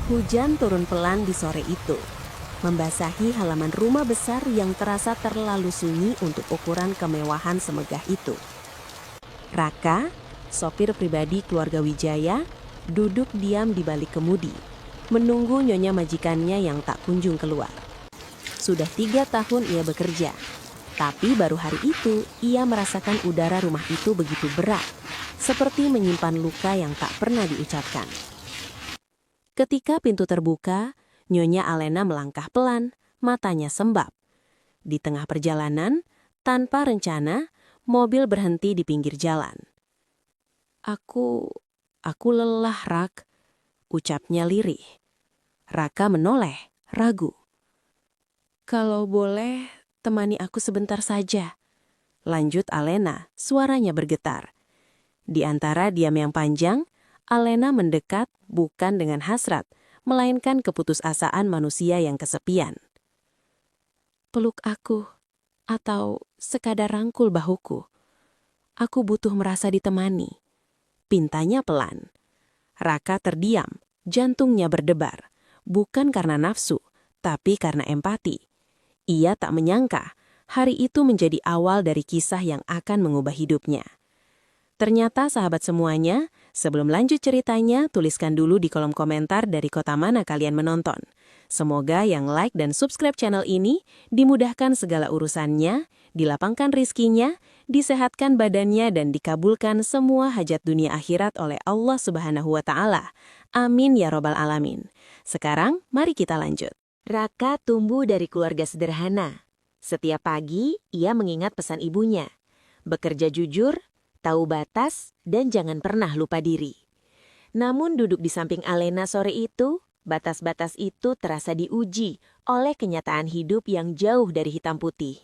Hujan turun pelan di sore itu, membasahi halaman rumah besar yang terasa terlalu sunyi untuk ukuran kemewahan semegah itu. Raka, sopir pribadi keluarga Wijaya, duduk diam di balik kemudi, menunggu nyonya majikannya yang tak kunjung keluar. Sudah 3 tahun ia bekerja, tapi baru hari itu ia merasakan udara rumah itu begitu berat, seperti menyimpan luka yang tak pernah diucapkan. Ketika pintu terbuka, Nyonya Alena melangkah pelan, matanya sembab. Di tengah perjalanan, tanpa rencana, mobil berhenti di pinggir jalan. Aku lelah, Rak, ucapnya lirih. Raka menoleh, ragu. Kalau boleh, temani aku sebentar saja, lanjut Alena, suaranya bergetar. Di antara diam yang panjang, Alena mendekat bukan dengan hasrat, melainkan keputusasaan manusia yang kesepian. Peluk aku, atau sekadar rangkul bahuku. Aku butuh merasa ditemani. Pintanya pelan. Raka terdiam, jantungnya berdebar. Bukan karena nafsu, tapi karena empati. Ia tak menyangka hari itu menjadi awal dari kisah yang akan mengubah hidupnya. Ternyata sahabat semuanya, sebelum lanjut ceritanya, tuliskan dulu di kolom komentar dari kota mana kalian menonton. Semoga yang like dan subscribe channel ini dimudahkan segala urusannya, dilapangkan rizkinya, disehatkan badannya dan dikabulkan semua hajat dunia akhirat oleh Allah Subhanahu wa Ta'ala. Amin ya robbal alamin. Sekarang mari kita lanjut. Raka tumbuh dari keluarga sederhana. Setiap pagi ia mengingat pesan ibunya. Bekerja jujur, tahu batas, dan jangan pernah lupa diri. Namun duduk di samping Alena sore itu, batas-batas itu terasa diuji oleh kenyataan hidup yang jauh dari hitam putih.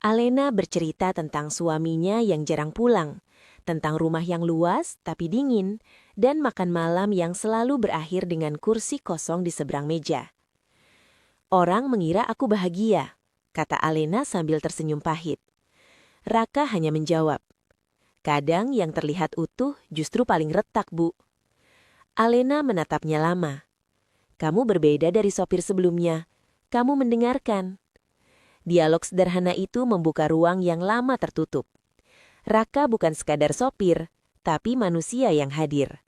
Alena bercerita tentang suaminya yang jarang pulang, tentang rumah yang luas tapi dingin, dan makan malam yang selalu berakhir dengan kursi kosong di seberang meja. Orang mengira aku bahagia, kata Alena sambil tersenyum pahit. Raka hanya menjawab, kadang yang terlihat utuh justru paling retak, Bu. Alena menatapnya lama. Kamu berbeda dari sopir sebelumnya. Kamu mendengarkan. Dialog sederhana itu membuka ruang yang lama tertutup. Raka bukan sekadar sopir, tapi manusia yang hadir.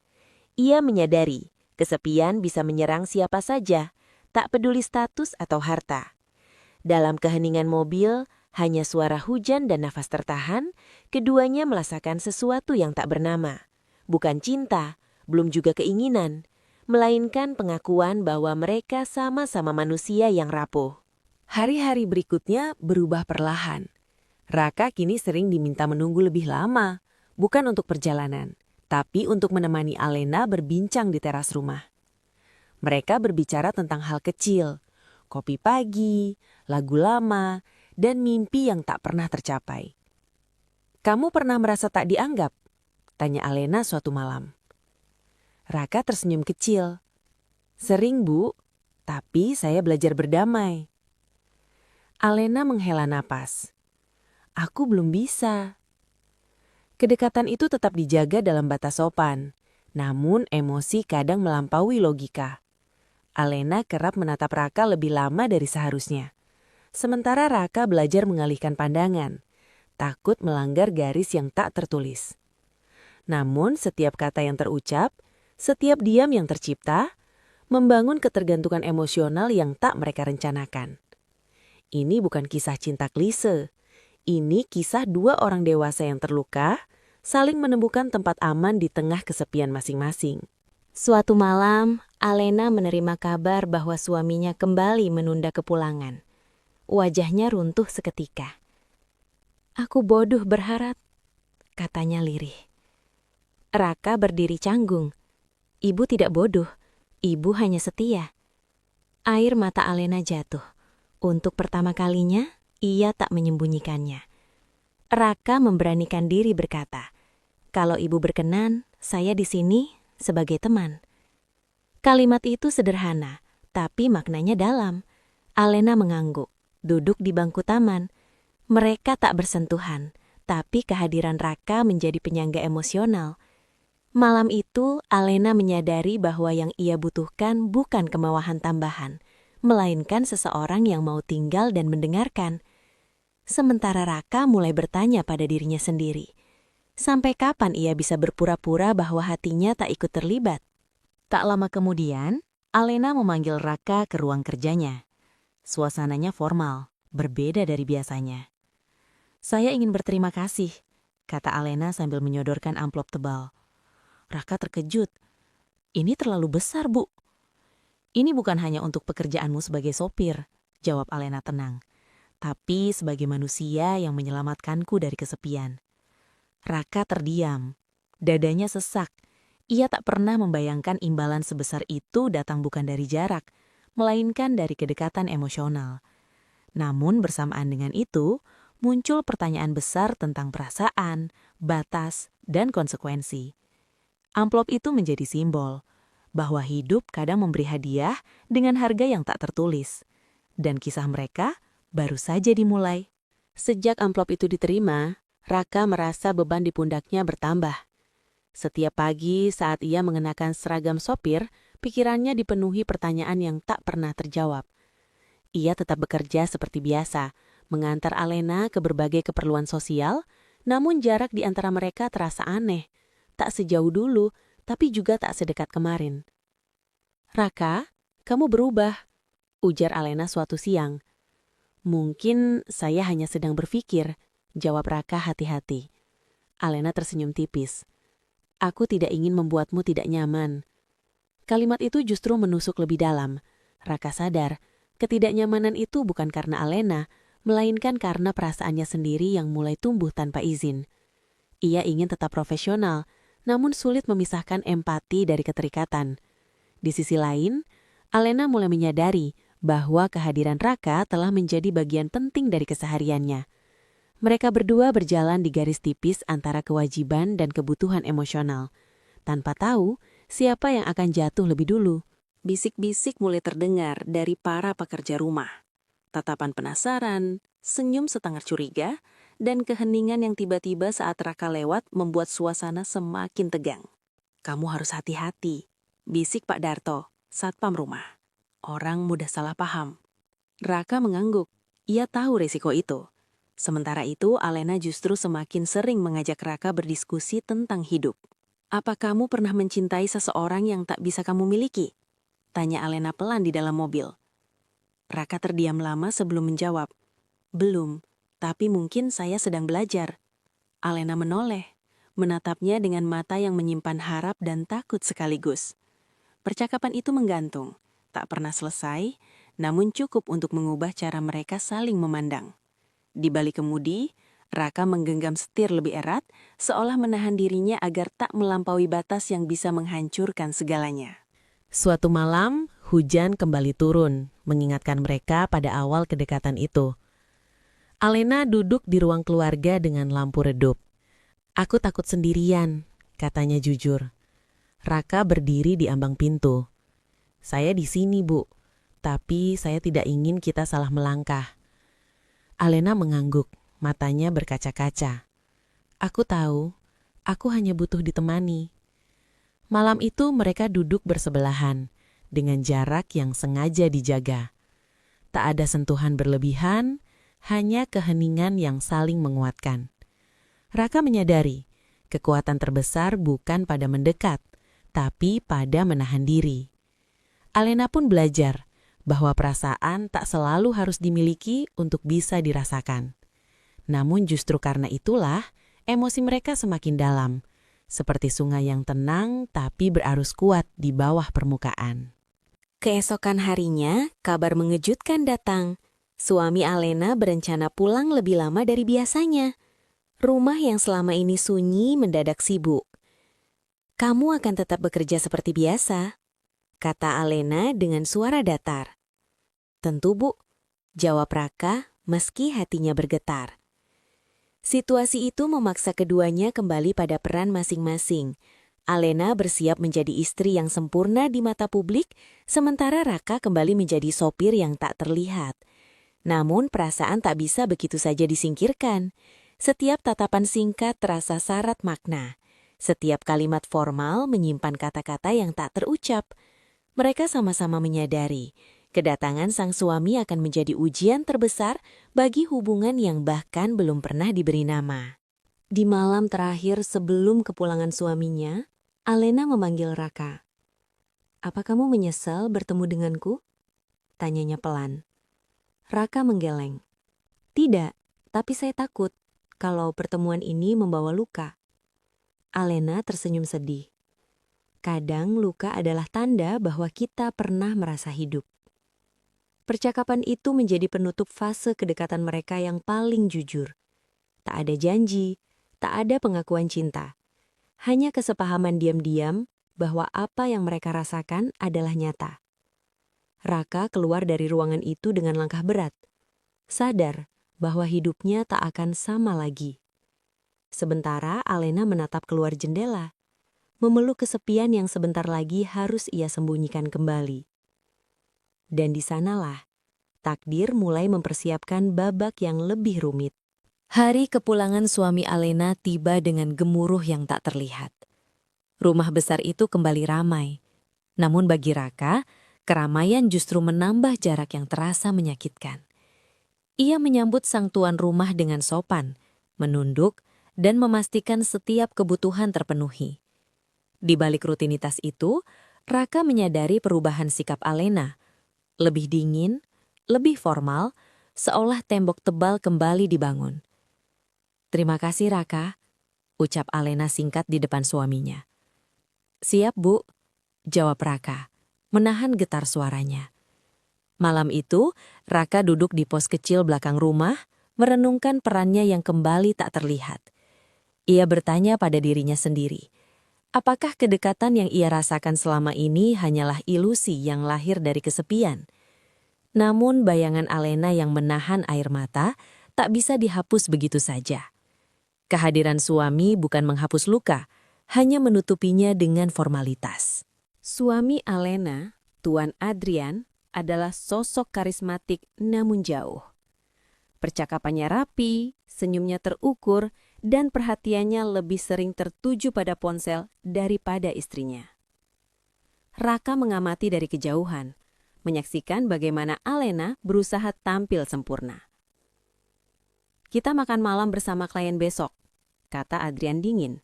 Ia menyadari, kesepian bisa menyerang siapa saja, tak peduli status atau harta. Dalam keheningan mobil, hanya suara hujan dan nafas tertahan, keduanya merasakan sesuatu yang tak bernama. Bukan cinta, belum juga keinginan, melainkan pengakuan bahwa mereka sama-sama manusia yang rapuh. Hari-hari berikutnya berubah perlahan. Raka kini sering diminta menunggu lebih lama, bukan untuk perjalanan, tapi untuk menemani Alena berbincang di teras rumah. Mereka berbicara tentang hal kecil, kopi pagi, lagu lama, dan mimpi yang tak pernah tercapai. Kamu pernah merasa tak dianggap? Tanya Alena suatu malam. Raka tersenyum kecil. Sering, Bu, tapi saya belajar berdamai. Alena menghela napas. Aku belum bisa. Kedekatan itu tetap dijaga dalam batas sopan, namun emosi kadang melampaui logika. Alena kerap menatap Raka lebih lama dari seharusnya. Sementara Raka belajar mengalihkan pandangan, takut melanggar garis yang tak tertulis. Namun setiap kata yang terucap, setiap diam yang tercipta, membangun ketergantungan emosional yang tak mereka rencanakan. Ini bukan kisah cinta klise. Ini kisah 2 orang dewasa yang terluka, saling menemukan tempat aman di tengah kesepian masing-masing. Suatu malam, Alena menerima kabar bahwa suaminya kembali menunda kepulangan. Wajahnya runtuh seketika. Aku bodoh berharap, katanya lirih. Raka berdiri canggung. Ibu tidak bodoh, ibu hanya setia. Air mata Alena jatuh. Untuk pertama kalinya, ia tak menyembunyikannya. Raka memberanikan diri berkata, kalau ibu berkenan, saya di sini sebagai teman. Kalimat itu sederhana, tapi maknanya dalam. Alena mengangguk. Duduk di bangku taman. Mereka tak bersentuhan, tapi kehadiran Raka menjadi penyangga emosional. Malam itu, Alena menyadari bahwa yang ia butuhkan bukan kemewahan tambahan, melainkan seseorang yang mau tinggal dan mendengarkan. Sementara Raka mulai bertanya pada dirinya sendiri, sampai kapan ia bisa berpura-pura bahwa hatinya tak ikut terlibat? Tak lama kemudian, Alena memanggil Raka ke ruang kerjanya. Suasananya formal, berbeda dari biasanya. "Saya ingin berterima kasih," kata Alena sambil menyodorkan amplop tebal. Raka terkejut. "Ini terlalu besar, Bu." "Ini bukan hanya untuk pekerjaanmu sebagai sopir," jawab Alena tenang, "tapi sebagai manusia yang menyelamatkanku dari kesepian." Raka terdiam. Dadanya sesak. Ia tak pernah membayangkan imbalan sebesar itu datang bukan dari jarak, melainkan dari kedekatan emosional. Namun bersamaan dengan itu, muncul pertanyaan besar tentang perasaan, batas, dan konsekuensi. Amplop itu menjadi simbol bahwa hidup kadang memberi hadiah dengan harga yang tak tertulis. Dan kisah mereka baru saja dimulai. Sejak amplop itu diterima, Raka merasa beban di pundaknya bertambah. Setiap pagi saat ia mengenakan seragam sopir, pikirannya dipenuhi pertanyaan yang tak pernah terjawab. Ia tetap bekerja seperti biasa, mengantar Alena ke berbagai keperluan sosial, namun jarak di antara mereka terasa aneh. Tak sejauh dulu, tapi juga tak sedekat kemarin. "Raka, kamu berubah," ujar Alena suatu siang. "Mungkin saya hanya sedang berpikir," jawab Raka hati-hati. Alena tersenyum tipis. "Aku tidak ingin membuatmu tidak nyaman." Kalimat itu justru menusuk lebih dalam. Raka sadar, ketidaknyamanan itu bukan karena Alena, melainkan karena perasaannya sendiri yang mulai tumbuh tanpa izin. Ia ingin tetap profesional, namun sulit memisahkan empati dari keterikatan. Di sisi lain, Alena mulai menyadari bahwa kehadiran Raka telah menjadi bagian penting dari kesehariannya. Mereka berdua berjalan di garis tipis antara kewajiban dan kebutuhan emosional. Tanpa tahu siapa yang akan jatuh lebih dulu. Bisik-bisik mulai terdengar dari para pekerja rumah. Tatapan penasaran, senyum setengah curiga, dan keheningan yang tiba-tiba saat Raka lewat membuat suasana semakin tegang. "Kamu harus hati-hati," bisik Pak Darto, satpam rumah. "Orang mudah salah paham." Raka mengangguk. Ia tahu resiko itu. Sementara itu, Alena justru semakin sering mengajak Raka berdiskusi tentang hidup. "Apa kamu pernah mencintai seseorang yang tak bisa kamu miliki?" tanya Alena pelan di dalam mobil. Raka terdiam lama sebelum menjawab. "Belum, tapi mungkin saya sedang belajar." Alena menoleh, menatapnya dengan mata yang menyimpan harap dan takut sekaligus. Percakapan itu menggantung, tak pernah selesai, namun cukup untuk mengubah cara mereka saling memandang. Di balik kemudi, Raka menggenggam setir lebih erat, seolah menahan dirinya agar tak melampaui batas yang bisa menghancurkan segalanya. Suatu malam, hujan kembali turun, mengingatkan mereka pada awal kedekatan itu. Alena duduk di ruang keluarga dengan lampu redup. "Aku takut sendirian," katanya jujur. Raka berdiri di ambang pintu. "Saya di sini, Bu, tapi saya tidak ingin kita salah melangkah." Alena mengangguk, matanya berkaca-kaca. "Aku tahu, aku hanya butuh ditemani." Malam itu mereka duduk bersebelahan, dengan jarak yang sengaja dijaga. Tak ada sentuhan berlebihan, hanya keheningan yang saling menguatkan. Raka menyadari, kekuatan terbesar bukan pada mendekat, tapi pada menahan diri. Alena pun belajar bahwa perasaan tak selalu harus dimiliki untuk bisa dirasakan. Namun justru karena itulah, emosi mereka semakin dalam, seperti sungai yang tenang tapi berarus kuat di bawah permukaan. Keesokan harinya, kabar mengejutkan datang. Suami Alena berencana pulang lebih lama dari biasanya. Rumah yang selama ini sunyi mendadak sibuk. "Kamu akan tetap bekerja seperti biasa?" kata Alena dengan suara datar. "Tentu, Bu," jawab Raka meski hatinya bergetar. Situasi itu memaksa keduanya kembali pada peran masing-masing. Alena bersiap menjadi istri yang sempurna di mata publik, sementara Raka kembali menjadi sopir yang tak terlihat. Namun perasaan tak bisa begitu saja disingkirkan. Setiap tatapan singkat terasa syarat makna. Setiap kalimat formal menyimpan kata-kata yang tak terucap. Mereka sama-sama menyadari kedatangan sang suami akan menjadi ujian terbesar bagi hubungan yang bahkan belum pernah diberi nama. Di malam terakhir sebelum kepulangan suaminya, Alena memanggil Raka. "Apa kamu menyesal bertemu denganku?" tanyanya pelan. Raka menggeleng. "Tidak, tapi saya takut kalau pertemuan ini membawa luka." Alena tersenyum sedih. Kadang luka adalah tanda bahwa kita pernah merasa hidup. Percakapan itu menjadi penutup fase kedekatan mereka yang paling jujur. Tak ada janji, tak ada pengakuan cinta. Hanya kesepahaman diam-diam bahwa apa yang mereka rasakan adalah nyata. Raka keluar dari ruangan itu dengan langkah berat, sadar bahwa hidupnya tak akan sama lagi. Sementara Alena menatap keluar jendela, memeluk kesepian yang sebentar lagi harus ia sembunyikan kembali. Dan di sanalah takdir mulai mempersiapkan babak yang lebih rumit. Hari kepulangan suami Alena tiba dengan gemuruh yang tak terlihat. Rumah besar itu kembali ramai. Namun bagi Raka, keramaian justru menambah jarak yang terasa menyakitkan. Ia menyambut sang tuan rumah dengan sopan, menunduk, dan memastikan setiap kebutuhan terpenuhi. Di balik rutinitas itu, Raka menyadari perubahan sikap Alena. Lebih dingin, lebih formal, seolah tembok tebal kembali dibangun. "Terima kasih, Raka," ucap Alena singkat di depan suaminya. "Siap, Bu," jawab Raka, menahan getar suaranya. Malam itu, Raka duduk di pos kecil belakang rumah, merenungkan perannya yang kembali tak terlihat. Ia bertanya pada dirinya sendiri, apakah kedekatan yang ia rasakan selama ini hanyalah ilusi yang lahir dari kesepian? Namun bayangan Alena yang menahan air mata tak bisa dihapus begitu saja. Kehadiran suami bukan menghapus luka, hanya menutupinya dengan formalitas. Suami Alena, Tuan Adrian, adalah sosok karismatik namun jauh. Percakapannya rapi, senyumnya terukur, dan perhatiannya lebih sering tertuju pada ponsel daripada istrinya. Raka mengamati dari kejauhan, menyaksikan bagaimana Alena berusaha tampil sempurna. "Kita makan malam bersama klien besok," kata Adrian dingin.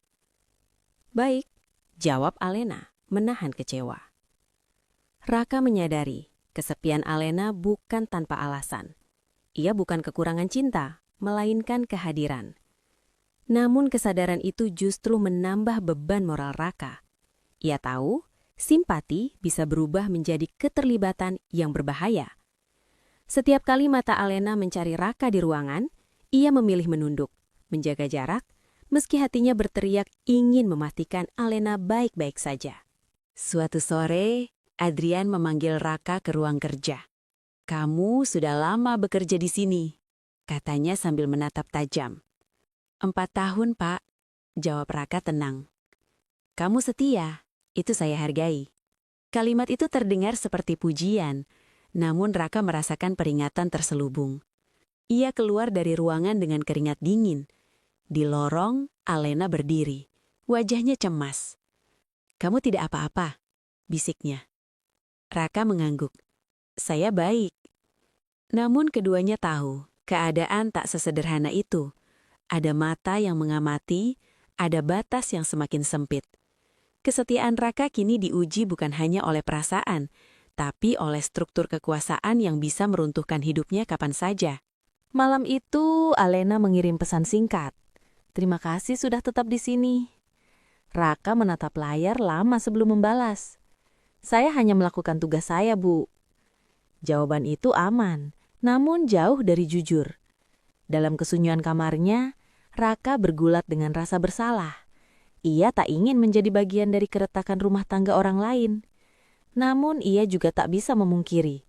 "Baik," jawab Alena, menahan kecewa. Raka menyadari kesepian Alena bukan tanpa alasan. Ia bukan kekurangan cinta, melainkan kehadiran. Namun kesadaran itu justru menambah beban moral Raka. Ia tahu simpati bisa berubah menjadi keterlibatan yang berbahaya. Setiap kali mata Alena mencari Raka di ruangan, ia memilih menunduk, menjaga jarak, meski hatinya berteriak ingin memastikan Alena baik-baik saja. Suatu sore, Adrian memanggil Raka ke ruang kerja. "Kamu sudah lama bekerja di sini," katanya sambil menatap tajam. "4 tahun, Pak," jawab Raka tenang. "Kamu setia, itu saya hargai." Kalimat itu terdengar seperti pujian, namun Raka merasakan peringatan terselubung. Ia keluar dari ruangan dengan keringat dingin. Di lorong, Alena berdiri, wajahnya cemas. "Kamu tidak apa-apa," bisiknya. Raka mengangguk. "Saya baik." Namun keduanya tahu, keadaan tak sesederhana itu. Ada mata yang mengamati, ada batas yang semakin sempit. Kesetiaan Raka kini diuji bukan hanya oleh perasaan, tapi oleh struktur kekuasaan yang bisa meruntuhkan hidupnya kapan saja. Malam itu, Alena mengirim pesan singkat. "Terima kasih sudah tetap di sini." Raka menatap layar lama sebelum membalas. "Saya hanya melakukan tugas saya, Bu." Jawaban itu aman, namun jauh dari jujur. Dalam kesunyian kamarnya, Raka bergulat dengan rasa bersalah. Ia tak ingin menjadi bagian dari keretakan rumah tangga orang lain. Namun ia juga tak bisa memungkiri.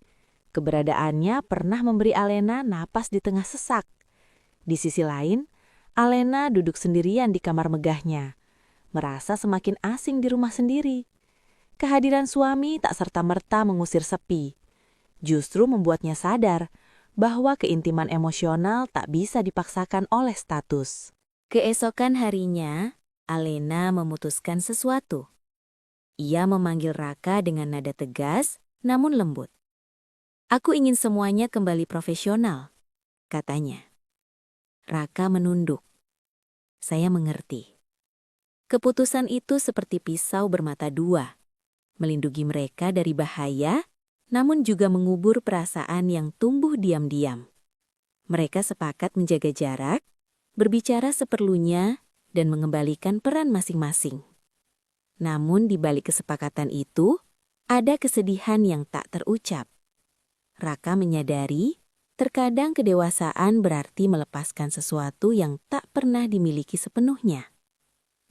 Keberadaannya pernah memberi Alena napas di tengah sesak. Di sisi lain, Alena duduk sendirian di kamar megahnya, merasa semakin asing di rumah sendiri. Kehadiran suami tak serta-merta mengusir sepi. Justru membuatnya sadar bahwa keintiman emosional tak bisa dipaksakan oleh status. Keesokan harinya, Alena memutuskan sesuatu. Ia memanggil Raka dengan nada tegas, namun lembut. "Aku ingin semuanya kembali profesional," katanya. Raka menunduk. "Saya mengerti." Keputusan itu seperti pisau bermata dua, melindungi mereka dari bahaya, namun juga mengubur perasaan yang tumbuh diam-diam. Mereka sepakat menjaga jarak, berbicara seperlunya, dan mengembalikan peran masing-masing. Namun di balik kesepakatan itu, ada kesedihan yang tak terucap. Raka menyadari, terkadang kedewasaan berarti melepaskan sesuatu yang tak pernah dimiliki sepenuhnya.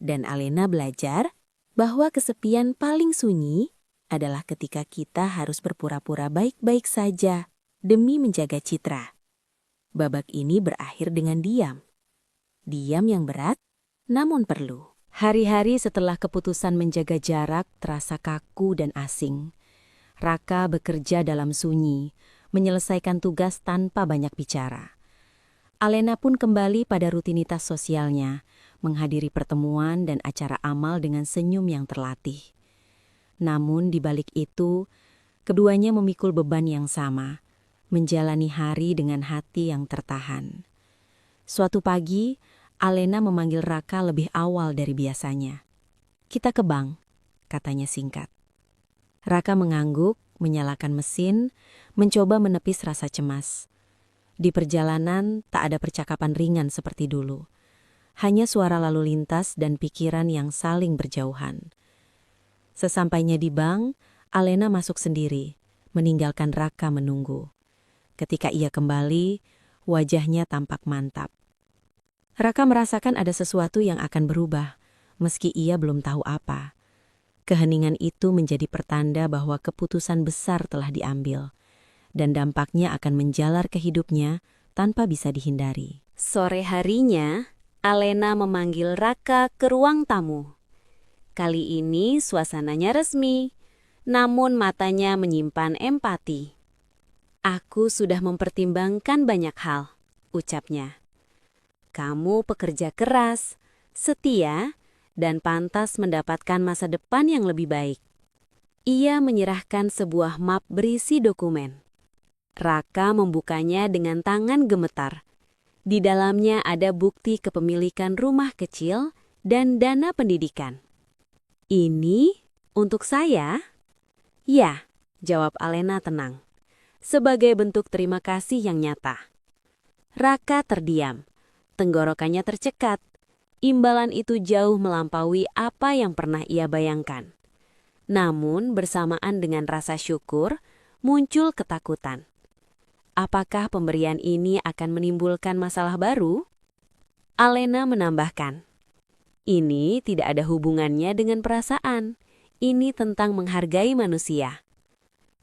Dan Alena belajar bahwa kesepian paling sunyi adalah ketika kita harus berpura-pura baik-baik saja demi menjaga citra. Babak ini berakhir dengan diam. Diam yang berat, namun perlu. Hari-hari setelah keputusan menjaga jarak terasa kaku dan asing. Raka bekerja dalam sunyi, menyelesaikan tugas tanpa banyak bicara. Alena pun kembali pada rutinitas sosialnya, menghadiri pertemuan dan acara amal dengan senyum yang terlatih. Namun di balik itu, keduanya memikul beban yang sama, menjalani hari dengan hati yang tertahan. Suatu pagi, Alena memanggil Raka lebih awal dari biasanya. "Kita ke bank," katanya singkat. Raka mengangguk, menyalakan mesin, mencoba menepis rasa cemas. Di perjalanan tak ada percakapan ringan seperti dulu. Hanya suara lalu lintas dan pikiran yang saling berjauhan. Sesampainya di bank, Alena masuk sendiri, meninggalkan Raka menunggu. Ketika ia kembali, wajahnya tampak mantap. Raka merasakan ada sesuatu yang akan berubah, meski ia belum tahu apa. Keheningan itu menjadi pertanda bahwa keputusan besar telah diambil, dan dampaknya akan menjalar ke hidupnya tanpa bisa dihindari. Sore harinya, Alena memanggil Raka ke ruang tamu. Kali ini suasananya resmi, namun matanya menyimpan empati. "Aku sudah mempertimbangkan banyak hal," ucapnya. "Kamu pekerja keras, setia, dan pantas mendapatkan masa depan yang lebih baik." Ia menyerahkan sebuah map berisi dokumen. Raka membukanya dengan tangan gemetar. Di dalamnya ada bukti kepemilikan rumah kecil dan dana pendidikan. "Ini untuk saya?" "Ya," jawab Alena tenang. "Sebagai bentuk terima kasih yang nyata." Raka terdiam. Tenggorokannya tercekat. Imbalan itu jauh melampaui apa yang pernah ia bayangkan. Namun bersamaan dengan rasa syukur, muncul ketakutan. Apakah pemberian ini akan menimbulkan masalah baru? Alena menambahkan, "Ini tidak ada hubungannya dengan perasaan. Ini tentang menghargai manusia."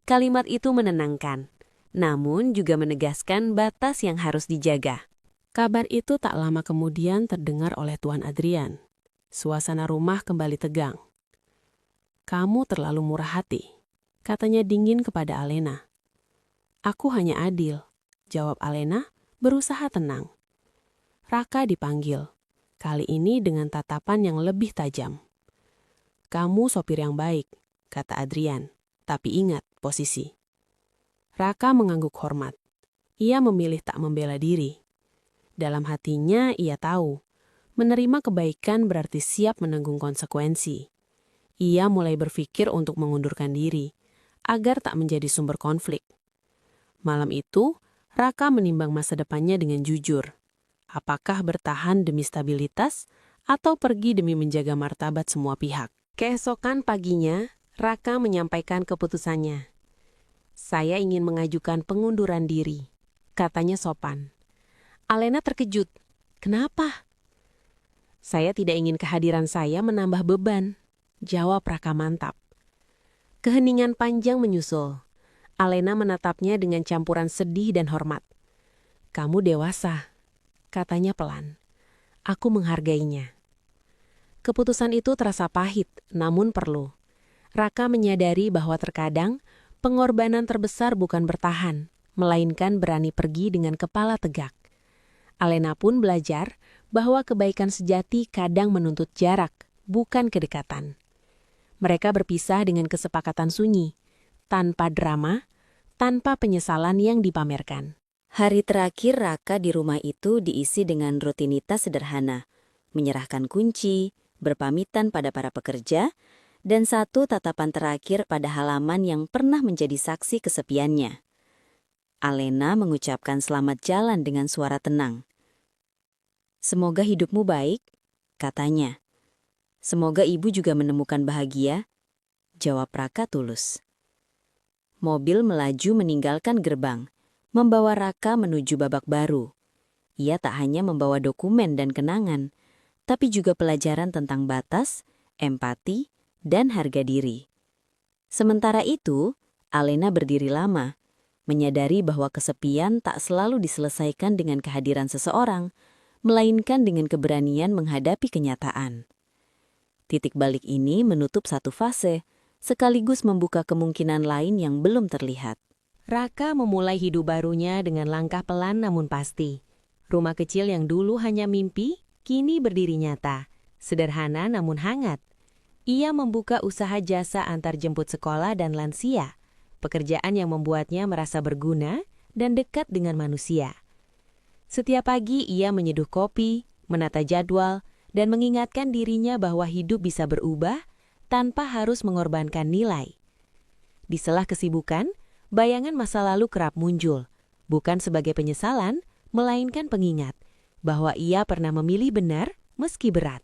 Kalimat itu menenangkan, namun juga menegaskan batas yang harus dijaga. Kabar itu tak lama kemudian terdengar oleh Tuan Adrian. Suasana rumah kembali tegang. "Kamu terlalu murah hati," katanya dingin kepada Alena. "Aku hanya adil," jawab Alena, berusaha tenang. Raka dipanggil, kali ini dengan tatapan yang lebih tajam. "Kamu sopir yang baik," kata Adrian, "tapi ingat posisi." Raka mengangguk hormat. Ia memilih tak membela diri. Dalam hatinya ia tahu, menerima kebaikan berarti siap menanggung konsekuensi. Ia mulai berpikir untuk mengundurkan diri, agar tak menjadi sumber konflik. Malam itu, Raka menimbang masa depannya dengan jujur. Apakah bertahan demi stabilitas, atau pergi demi menjaga martabat semua pihak? Keesokan paginya, Raka menyampaikan keputusannya. "Saya ingin mengajukan pengunduran diri," katanya sopan. Alena terkejut. "Kenapa?" "Saya tidak ingin kehadiran saya menambah beban," jawab Raka mantap. Keheningan panjang menyusul. Alena menatapnya dengan campuran sedih dan hormat. "Kamu dewasa," katanya pelan. "Aku menghargainya." Keputusan itu terasa pahit, namun perlu. Raka menyadari bahwa terkadang pengorbanan terbesar bukan bertahan, melainkan berani pergi dengan kepala tegak. Alena pun belajar bahwa kebaikan sejati kadang menuntut jarak, bukan kedekatan. Mereka berpisah dengan kesepakatan sunyi, tanpa drama, tanpa penyesalan yang dipamerkan. Hari terakhir Raka di rumah itu diisi dengan rutinitas sederhana, menyerahkan kunci, berpamitan pada para pekerja, dan satu tatapan terakhir pada halaman yang pernah menjadi saksi kesepiannya. Alena mengucapkan selamat jalan dengan suara tenang. "Semoga hidupmu baik," katanya. "Semoga ibu juga menemukan bahagia," jawab Raka tulus. Mobil melaju meninggalkan gerbang, membawa Raka menuju babak baru. Ia tak hanya membawa dokumen dan kenangan, tapi juga pelajaran tentang batas, empati, dan harga diri. Sementara itu, Alena berdiri lama, menyadari bahwa kesepian tak selalu diselesaikan dengan kehadiran seseorang, melainkan dengan keberanian menghadapi kenyataan. Titik balik ini menutup satu fase, sekaligus membuka kemungkinan lain yang belum terlihat. Raka memulai hidup barunya dengan langkah pelan namun pasti. Rumah kecil yang dulu hanya mimpi, kini berdiri nyata. Sederhana namun hangat. Ia membuka usaha jasa antar jemput sekolah dan lansia. Pekerjaan yang membuatnya merasa berguna dan dekat dengan manusia. Setiap pagi ia menyeduh kopi, menata jadwal, dan mengingatkan dirinya bahwa hidup bisa berubah tanpa harus mengorbankan nilai. Di sela kesibukan, bayangan masa lalu kerap muncul, bukan sebagai penyesalan, melainkan pengingat bahwa ia pernah memilih benar meski berat.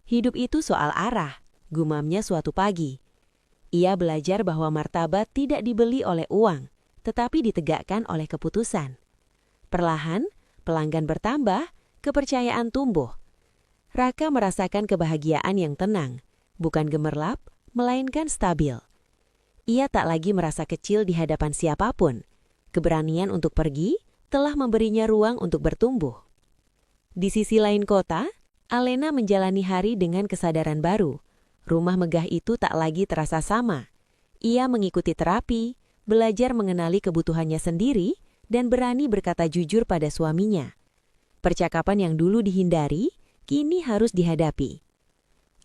Hidup itu soal arah, gumamnya suatu pagi. Ia belajar bahwa martabat tidak dibeli oleh uang, tetapi ditegakkan oleh keputusan. Perlahan, pelanggan bertambah, kepercayaan tumbuh. Raka merasakan kebahagiaan yang tenang, bukan gemerlap, melainkan stabil. Ia tak lagi merasa kecil di hadapan siapapun. Keberanian untuk pergi telah memberinya ruang untuk bertumbuh. Di sisi lain kota, Alena menjalani hari dengan kesadaran baru. Rumah megah itu tak lagi terasa sama. Ia mengikuti terapi, belajar mengenali kebutuhannya sendiri, dan berani berkata jujur pada suaminya. Percakapan yang dulu dihindari, kini harus dihadapi.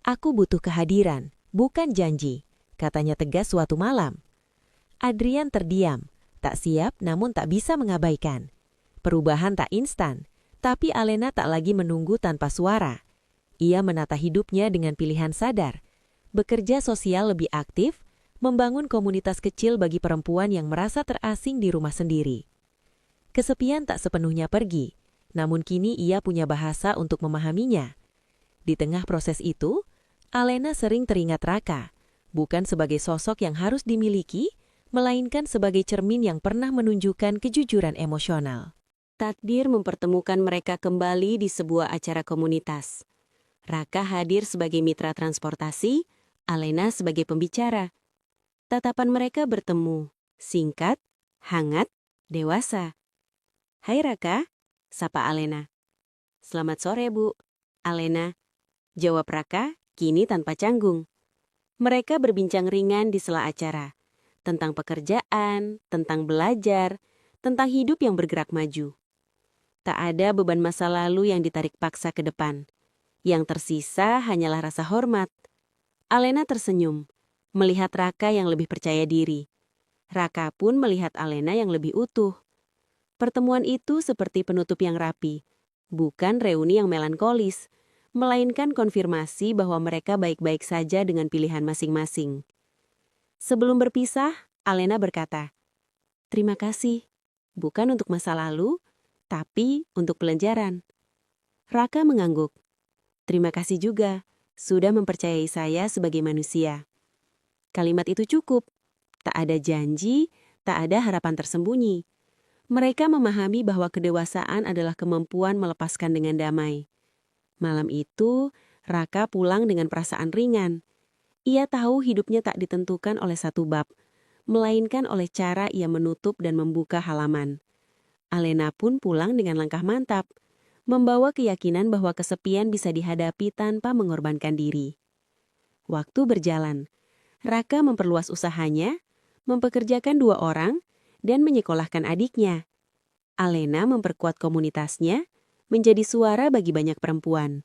"Aku butuh kehadiran, bukan janji," katanya tegas suatu malam. Adrian terdiam, tak siap namun tak bisa mengabaikan. Perubahan tak instan, tapi Alena tak lagi menunggu tanpa suara. Ia menata hidupnya dengan pilihan sadar, bekerja sosial lebih aktif, membangun komunitas kecil bagi perempuan yang merasa terasing di rumah sendiri. Kesepian tak sepenuhnya pergi, namun kini ia punya bahasa untuk memahaminya. Di tengah proses itu, Alena sering teringat Raka, bukan sebagai sosok yang harus dimiliki, melainkan sebagai cermin yang pernah menunjukkan kejujuran emosional. Takdir mempertemukan mereka kembali di sebuah acara komunitas. Raka hadir sebagai mitra transportasi, Alena sebagai pembicara. Tatapan mereka bertemu, singkat, hangat, dewasa. "Hai Raka," sapa Alena. "Selamat sore, Bu." "Alena," jawab Raka, kini tanpa canggung. Mereka berbincang ringan di sela acara, tentang pekerjaan, tentang belajar, tentang hidup yang bergerak maju. Tak ada beban masa lalu yang ditarik paksa ke depan. Yang tersisa hanyalah rasa hormat. Alena tersenyum, melihat Raka yang lebih percaya diri. Raka pun melihat Alena yang lebih utuh. Pertemuan itu seperti penutup yang rapi, bukan reuni yang melankolis, melainkan konfirmasi bahwa mereka baik-baik saja dengan pilihan masing-masing. Sebelum berpisah, Alena berkata, "Terima kasih, bukan untuk masa lalu, tapi untuk pelajaran." Raka mengangguk. "Terima kasih juga, sudah mempercayai saya sebagai manusia." Kalimat itu cukup. Tak ada janji, tak ada harapan tersembunyi. Mereka memahami bahwa kedewasaan adalah kemampuan melepaskan dengan damai. Malam itu, Raka pulang dengan perasaan ringan. Ia tahu hidupnya tak ditentukan oleh satu bab, melainkan oleh cara ia menutup dan membuka halaman. Alena pun pulang dengan langkah mantap, membawa keyakinan bahwa kesepian bisa dihadapi tanpa mengorbankan diri. Waktu berjalan, Raka memperluas usahanya, mempekerjakan 2 orang, dan menyekolahkan adiknya. Alena memperkuat komunitasnya, menjadi suara bagi banyak perempuan.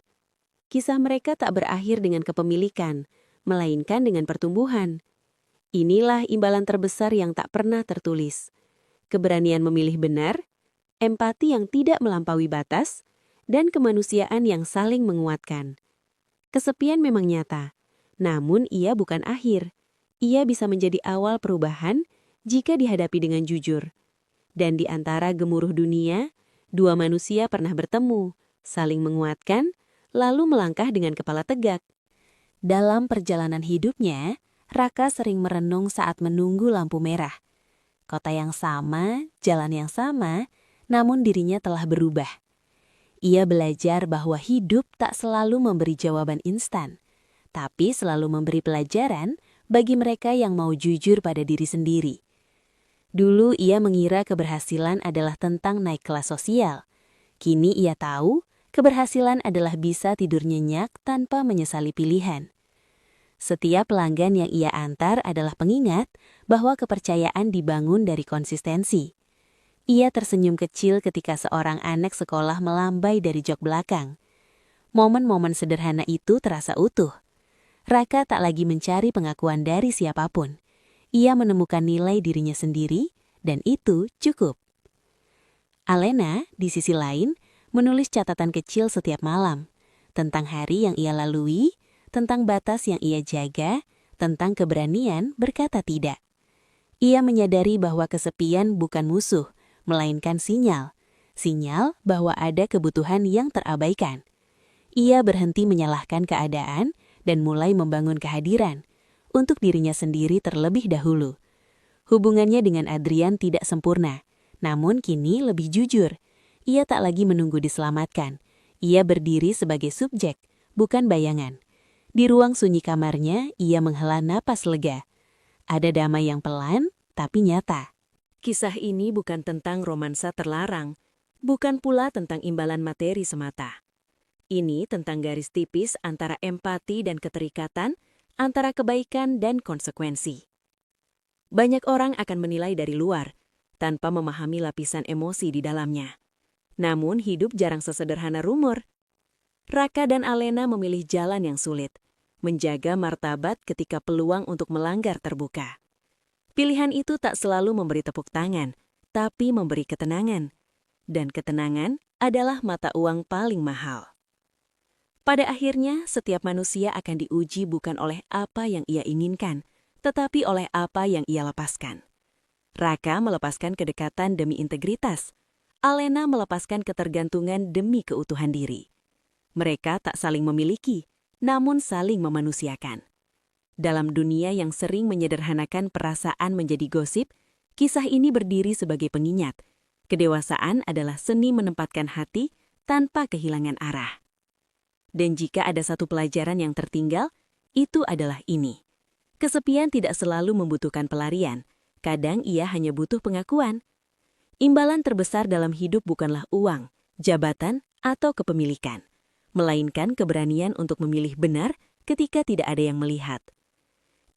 Kisah mereka tak berakhir dengan kepemilikan, melainkan dengan pertumbuhan. Inilah imbalan terbesar yang tak pernah tertulis. Keberanian memilih benar, empati yang tidak melampaui batas, dan kemanusiaan yang saling menguatkan. Kesepian memang nyata, namun ia bukan akhir. Ia bisa menjadi awal perubahan jika dihadapi dengan jujur. Dan di antara gemuruh dunia, dua manusia pernah bertemu, saling menguatkan, lalu melangkah dengan kepala tegak. Dalam perjalanan hidupnya, Raka sering merenung saat menunggu lampu merah. Kota yang sama, jalan yang sama, namun dirinya telah berubah. Ia belajar bahwa hidup tak selalu memberi jawaban instan, tapi selalu memberi pelajaran bagi mereka yang mau jujur pada diri sendiri. Dulu ia mengira keberhasilan adalah tentang naik kelas sosial. Kini ia tahu keberhasilan adalah bisa tidur nyenyak tanpa menyesali pilihan. Setiap pelanggan yang ia antar adalah pengingat bahwa kepercayaan dibangun dari konsistensi. Ia tersenyum kecil ketika seorang anak sekolah melambai dari jok belakang. Momen-momen sederhana itu terasa utuh. Raka tak lagi mencari pengakuan dari siapapun. Ia menemukan nilai dirinya sendiri, dan itu cukup. Alena, di sisi lain, menulis catatan kecil setiap malam, tentang hari yang ia lalui, tentang batas yang ia jaga, tentang keberanian berkata tidak. Ia menyadari bahwa kesepian bukan musuh, melainkan sinyal bahwa ada kebutuhan yang terabaikan. Ia berhenti menyalahkan keadaan dan mulai membangun kehadiran untuk dirinya sendiri terlebih dahulu. Hubungannya dengan Adrian tidak sempurna, namun kini lebih jujur. Ia tak lagi menunggu diselamatkan. Ia berdiri sebagai subjek, bukan bayangan. Di ruang sunyi kamarnya, ia menghela napas lega. Ada damai yang pelan, tapi nyata. Kisah ini bukan tentang romansa terlarang, bukan pula tentang imbalan materi semata. Ini tentang garis tipis antara empati dan keterikatan, antara kebaikan dan konsekuensi. Banyak orang akan menilai dari luar, tanpa memahami lapisan emosi di dalamnya. Namun hidup jarang sesederhana rumor. Raka dan Alena memilih jalan yang sulit, menjaga martabat ketika peluang untuk melanggar terbuka. Pilihan itu tak selalu memberi tepuk tangan, tapi memberi ketenangan. Dan ketenangan adalah mata uang paling mahal. Pada akhirnya, setiap manusia akan diuji bukan oleh apa yang ia inginkan, tetapi oleh apa yang ia lepaskan. Raka melepaskan kedekatan demi integritas. Alena melepaskan ketergantungan demi keutuhan diri. Mereka tak saling memiliki, namun saling memanusiakan. Dalam dunia yang sering menyederhanakan perasaan menjadi gosip, kisah ini berdiri sebagai pengingat. Kedewasaan adalah seni menempatkan hati tanpa kehilangan arah. Dan jika ada satu pelajaran yang tertinggal, itu adalah ini. Kesepian tidak selalu membutuhkan pelarian, kadang ia hanya butuh pengakuan. Imbalan terbesar dalam hidup bukanlah uang, jabatan, atau kepemilikan, melainkan keberanian untuk memilih benar ketika tidak ada yang melihat.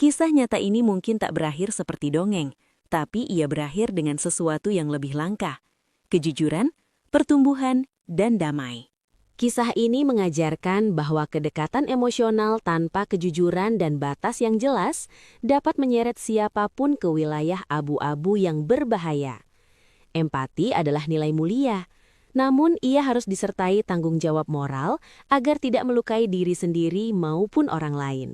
Kisah nyata ini mungkin tak berakhir seperti dongeng, tapi ia berakhir dengan sesuatu yang lebih langka, kejujuran, pertumbuhan, dan damai. Kisah ini mengajarkan bahwa kedekatan emosional tanpa kejujuran dan batas yang jelas dapat menyeret siapapun ke wilayah abu-abu yang berbahaya. Empati adalah nilai mulia, namun ia harus disertai tanggung jawab moral agar tidak melukai diri sendiri maupun orang lain.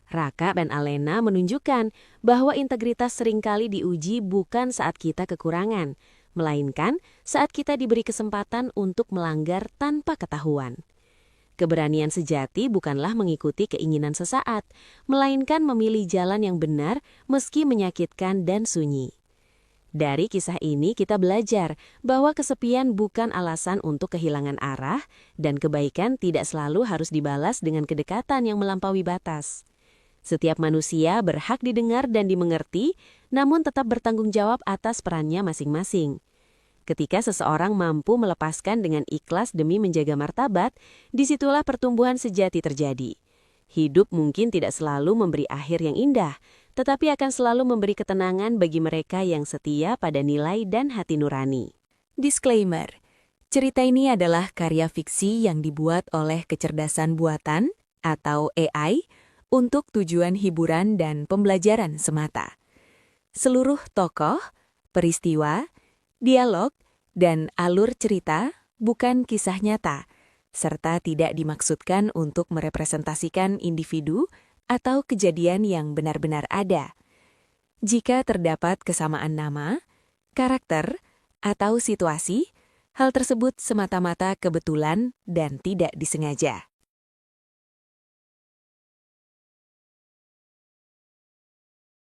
Raka dan Alena menunjukkan bahwa integritas seringkali diuji bukan saat kita kekurangan, melainkan saat kita diberi kesempatan untuk melanggar tanpa ketahuan. Keberanian sejati bukanlah mengikuti keinginan sesaat, melainkan memilih jalan yang benar meski menyakitkan dan sunyi. Dari kisah ini kita belajar bahwa kesepian bukan alasan untuk kehilangan arah dan kebaikan tidak selalu harus dibalas dengan kedekatan yang melampaui batas. Setiap manusia berhak didengar dan dimengerti, namun tetap bertanggung jawab atas perannya masing-masing. Ketika seseorang mampu melepaskan dengan ikhlas demi menjaga martabat, disitulah pertumbuhan sejati terjadi. Hidup mungkin tidak selalu memberi akhir yang indah, tetapi akan selalu memberi ketenangan bagi mereka yang setia pada nilai dan hati nurani. Disclaimer: Cerita ini adalah karya fiksi yang dibuat oleh kecerdasan buatan atau AI untuk tujuan hiburan dan pembelajaran semata. Seluruh tokoh, peristiwa, dialog, dan alur cerita bukan kisah nyata, serta tidak dimaksudkan untuk merepresentasikan individu atau kejadian yang benar-benar ada. Jika terdapat kesamaan nama, karakter, atau situasi, hal tersebut semata-mata kebetulan dan tidak disengaja.